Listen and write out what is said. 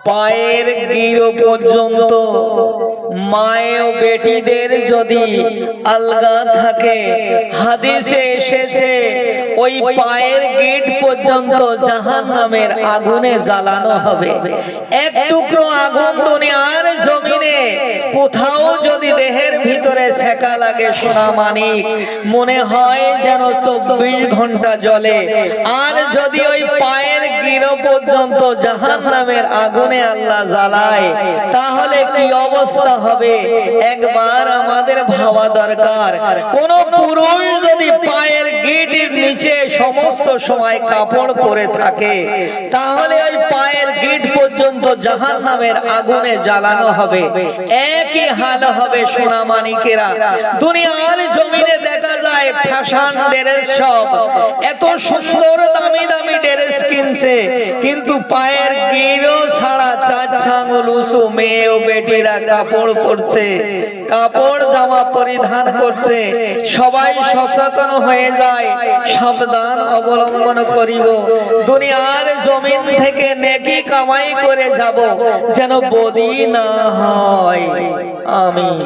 পায়ের গিরো পর্যন্ত মায়ে ও বেটিদের যদি আলগা থাকে, হাদিসে এসেছে ওই পায়ের গিট পর্যন্ত জাহান্নামের আগুনে জ্বালানো হবে। এক টুকরো আগুন দুনিয়ার জমিনে কোথাও যদি দেহের ভিতরে সেকা লাগে সোনা মানিক, মনে হয় যেন 24 ঘন্টা জ্বলে। আর যদি ওই পায়ের গিরো পর্যন্ত জাহান্নামের আগুনে আল্লাহ জ্বালায়, তাহলে কি অবস্থা হবে একবার আমাদের ভাবা দরকার। কোন পুরুষ যদি পায়ের গিটের নিচে সমস্ত সময় কাপড় পরে থাকে, তাহলে ওই পায়ের গিট পর্যন্ত জাহান্নামের আগুনে জ্বালানো হবে। একই হাল হবে সোনা মানিকেরা। দুনিয়ার জমিনে দেখা যায় ফ্যাশন ড্রেস, সব এত সুন্দর দামি দামি ড্রেস কিনছে, কিন্তু পায়ের গিরো ছাড়া 4 আঙ্গুল উঁচু মেয়ে ও বেটিরা কাপড় পরছে, কাপড় জামা পরিধান করছে। সবাই সচেতন হয়ে যায়, সাবধান অবলম্বন করিব, দুনিয়ার জমিন থেকে নেকি কামাই করে যাব, যেন বদি না হয়। আমিন।